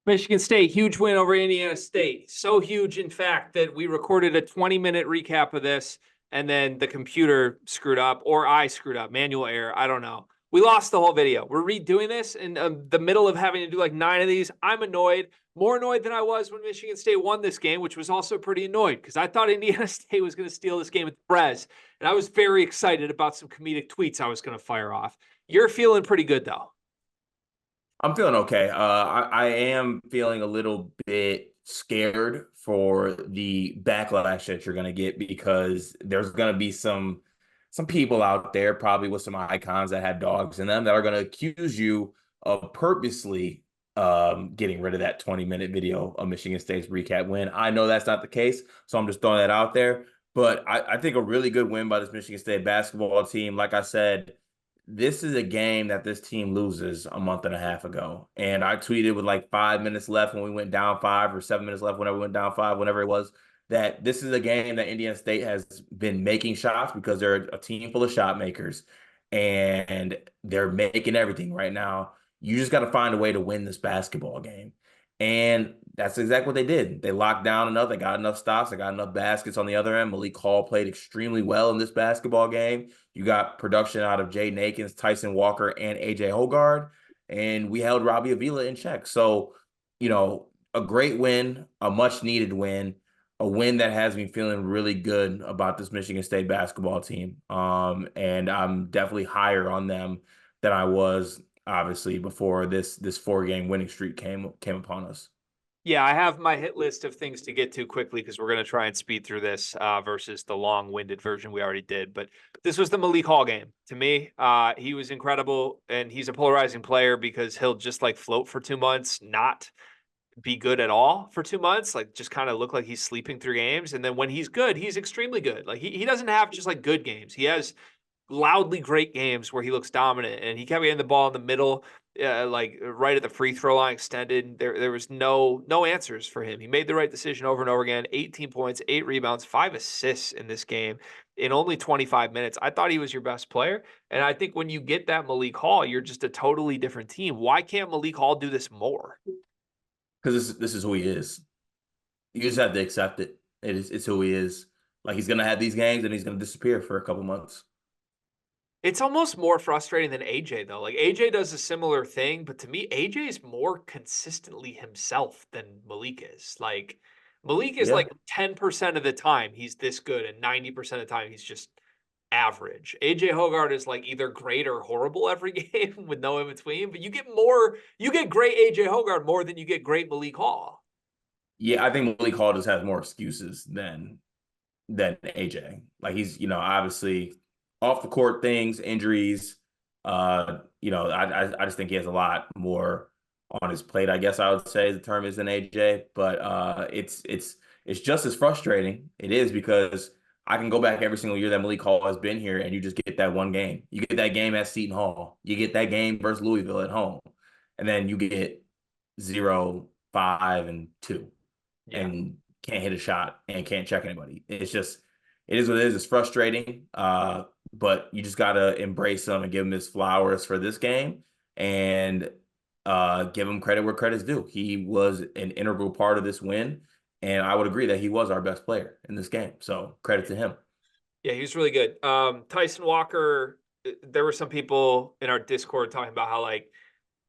Michigan State, huge win over Indiana State. So huge, in fact, that we recorded a 20-minute recap of this, and then the computer screwed up, or I screwed up, manual error. I don't know. We lost the whole video. We're redoing this in the middle of having to do like 9 of these. I'm annoyed, more annoyed than I was when Michigan State won this game, which was also pretty annoyed because I thought Indiana State was going to steal this game at the Prez, and I was very excited about some comedic tweets I was going to fire off. You're feeling pretty good, though. I'm feeling okay. I am feeling a little bit scared for the backlash that you're going to get because there's going to be some people out there, probably with some icons that have dogs in them, that are going to accuse you of purposely getting rid of that 20-minute video of Michigan State's recap win. I know that's not the case, so I'm just throwing that out there. But I think a really good win by this Michigan State basketball team. Like I said, this is a game that this team loses a month and a half ago. And I tweeted with like 5 minutes left when we went down 5, or 7 minutes left whenever we went down 5, whenever it was, that this is a game that Indiana State has been making shots because they're a team full of shot makers and they're making everything right now. You just got to find a way to win this basketball game. And that's exactly what they did. They locked down enough. They got enough stops. They got enough baskets on the other end. Malik Hall played extremely well in this basketball game. You got production out of Jaden Akins, Tyson Walker, and AJ Hogard. And we held Robbie Avila in check. So, a great win, a much-needed win, a win that has me feeling really good about this Michigan State basketball team. And I'm definitely higher on them than I was, obviously, before this 4-game winning streak came upon us. Yeah, I have my hit list of things to get to quickly because we're going to try and speed through this versus the long-winded version we already did. But this was the Malik Hall game. To me, he was incredible, and he's a polarizing player because he'll just like float for 2 months, not be good at all for 2 months, like just kind of look like he's sleeping through games. And then when he's good, he's extremely good. Like he doesn't have just like good games. He has loudly great games where he looks dominant, and he kept getting the ball in the middle, like right at the free throw line extended. There was no answers for him. He made the right decision over and over again. 18 points, 8 rebounds, 5 assists in this game in only 25 minutes. I thought he was your best player. And I think when you get that Malik Hall, you're just a totally different team. Why can't Malik Hall do this more? Because this is who he is. You just have to accept it. It's who he is. Like, he's going to have these games and he's going to disappear for a couple months. It's almost more frustrating than AJ, though. Like, AJ does a similar thing, but to me, AJ is more consistently himself than Malik is. Like, Malik is Yeah. like 10% of the time he's this good, and 90% of the time he's just average. AJ Hogard is like either great or horrible every game with no in between, but you get great AJ Hogard more than you get great Malik Hall. Yeah, I think Malik Hall just has more excuses than AJ. Like, he's, obviously off the court things, injuries. I just think he has a lot more on his plate, I guess I would say the term is, than AJ. But it's just as frustrating. It is, because I can go back every single year that Malik Hall has been here, and you just get that one game. You get that game at Seton Hall. You get that game versus Louisville at home. And then you get 0, 5, and 2. Yeah. And can't hit a shot and can't check anybody. It is what it is. It's frustrating, but you just got to embrace him and give him his flowers for this game, and give him credit where credit's due. He was an integral part of this win, and I would agree that he was our best player in this game. So credit to him. Yeah, he was really good. Tyson Walker, there were some people in our Discord talking about how, like,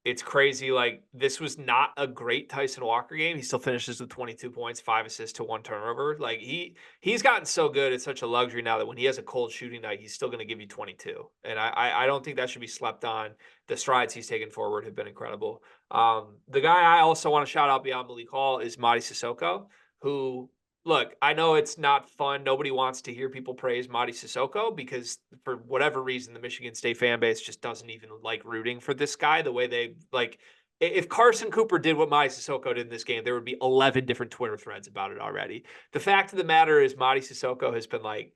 it's crazy. Like, this was not a great Tyson Walker game. He still finishes with 22 points, 5 assists to 1 turnover. Like, he's gotten so good. It's such a luxury now that when he has a cold shooting night, he's still going to give you 22. And I don't think that should be slept on. The strides he's taken forward have been incredible. The guy I also want to shout out beyond Malik Hall is Mady Sissoko, who, look, I know it's not fun. Nobody wants to hear people praise Mady Sissoko because, for whatever reason, the Michigan State fan base just doesn't even like rooting for this guy the way they like. If Carson Cooper did what Mady Sissoko did in this game, there would be 11 different Twitter threads about it already. The fact of the matter is, Mady Sissoko has been like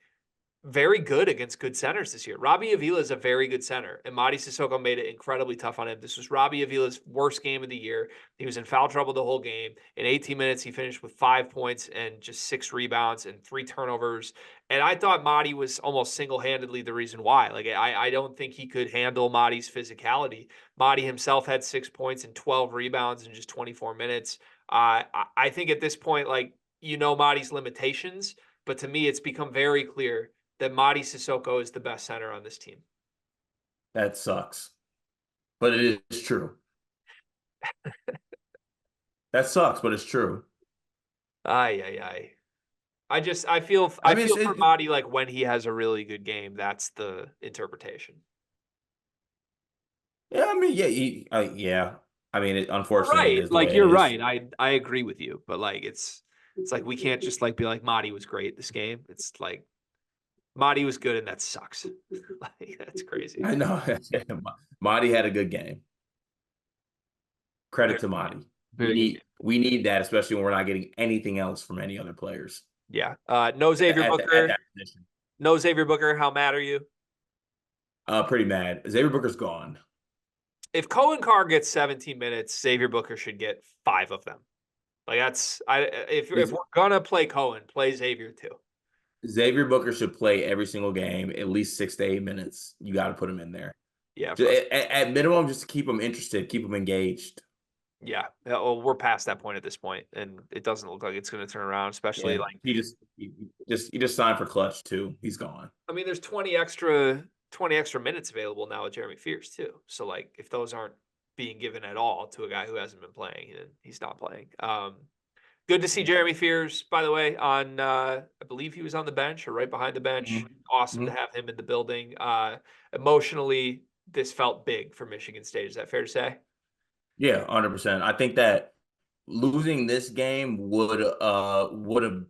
very good against good centers this year. Robbie Avila is a very good center, and Mady Sissoko made it incredibly tough on him. This was Robbie Avila's worst game of the year. He was in foul trouble the whole game. In 18 minutes, he finished with 5 points and just 6 rebounds and 3 turnovers. And I thought Mady was almost single-handedly the reason why. Like, I don't think he could handle Mady's physicality. Mady himself had 6 points and 12 rebounds in just 24 minutes. I think at this point, like, Mady's limitations, but to me, it's become very clear that Mady Sissoko is the best center on this team. That sucks, but it is true. That sucks, but it's true. Aye. I feel for Mady, like, when he has a really good game, that's the interpretation. Yeah, I mean, yeah. I mean, unfortunately, Right. it is the Like, way you're it is. right. I agree with you, but like, it's like, we can't just like be like, Mady was great this game. It's like, Mady was good and that sucks. Like, that's crazy. I know. Mady had a good game. Credit to Mady. We need that, especially when we're not getting anything else from any other players. Yeah. No Xavier Booker. No Xavier Booker. How mad are you? Pretty mad. Xavier Booker's gone. If Cohen Carr gets 17 minutes, Xavier Booker should get 5 of them. Like, if we're gonna play Cohen, play Xavier too. Xavier Booker should play every single game, at least 6 to 8 minutes. You got to put him in there. Yeah. At minimum, just to keep them interested, keep them engaged. Yeah. Well, we're past that point at this point, and it doesn't look like it's going to turn around, especially like he just signed for Clutch too. He's gone. I mean, there's 20 extra minutes available now with Jeremy Fears too. So like, if those aren't being given at all to a guy who hasn't been playing, then he's not playing. Good to see Jeremy Fears, by the way, on I believe he was on the bench or right behind the bench. Mm-hmm. Awesome to have him in the building. Emotionally, this felt big for Michigan State. Is that fair to say? Yeah, 100%. I think that losing this game would have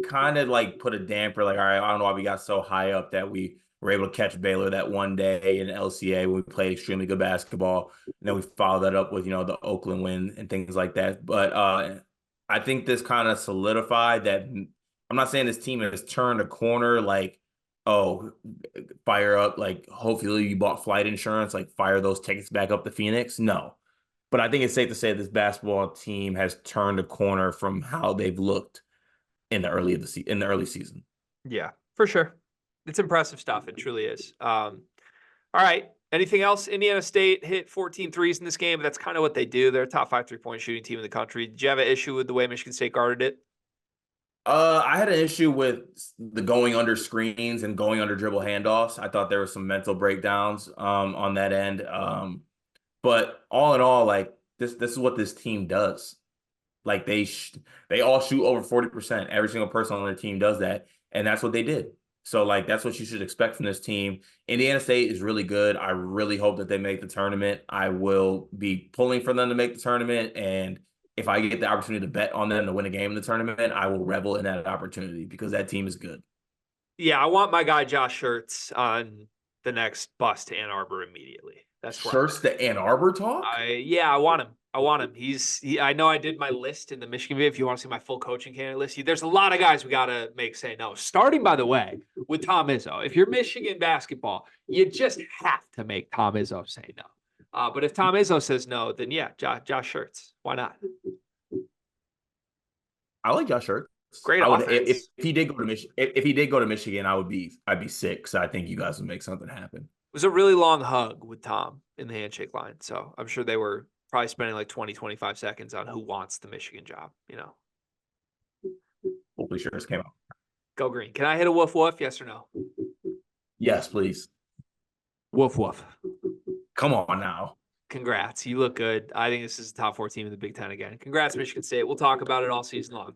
kind of like put a damper. Like, all right, I don't know why we got so high up that we were able to catch Baylor that one day in LCA when we played extremely good basketball. And then we followed that up with, the Oakland win and things like that. But I think this kind of solidified that. I'm not saying this team has turned a corner, like, oh, fire up, like, hopefully you bought flight insurance, like, fire those tickets back up to Phoenix. No. But I think it's safe to say this basketball team has turned a corner from how they've looked in the early season. Yeah, for sure. It's impressive stuff. It truly is. All right. Anything else? Indiana State hit 14 threes in this game, but that's kind of what they do. They're a top 5 3-point shooting team in the country. Did you have an issue with the way Michigan State guarded it? I had an issue with the going under screens and going under dribble handoffs. I thought there were some mental breakdowns on that end. But all in all, like, this is what this team does. Like, they all shoot over 40%. Every single person on their team does that, and that's what they did. So, like, that's what you should expect from this team. Indiana State is really good. I really hope that they make the tournament. I will be pulling for them to make the tournament, and if I get the opportunity to bet on them to win a game in the tournament, I will revel in that opportunity because that team is good. Yeah, I want my guy Josh Schertz on the next bus to Ann Arbor immediately. That's Schertz to Ann Arbor talk? I want him. I know I did my list in the Michigan video. If you want to see my full coaching candidate list, there's a lot of guys we got to make say no. Starting, by the way, with Tom Izzo. If you're Michigan basketball, you just have to make Tom Izzo say no. But if Tom Izzo says no, then yeah, Josh Schertz. Why not? I like Josh Schertz. Great offense. If he did go to Michigan, I'd be sick. So I think you guys would make something happen. It was a really long hug with Tom in the handshake line. So I'm sure they were probably spending like 20, 25 seconds on who wants the Michigan job, Hopefully Schertz came out. Go green. Can I hit a woof woof? Yes or no? Yes, please. Woof woof. Come on now. Congrats. You look good. I think this is the top 4 team in the Big Ten again. Congrats, Michigan State. We'll talk about it all season long.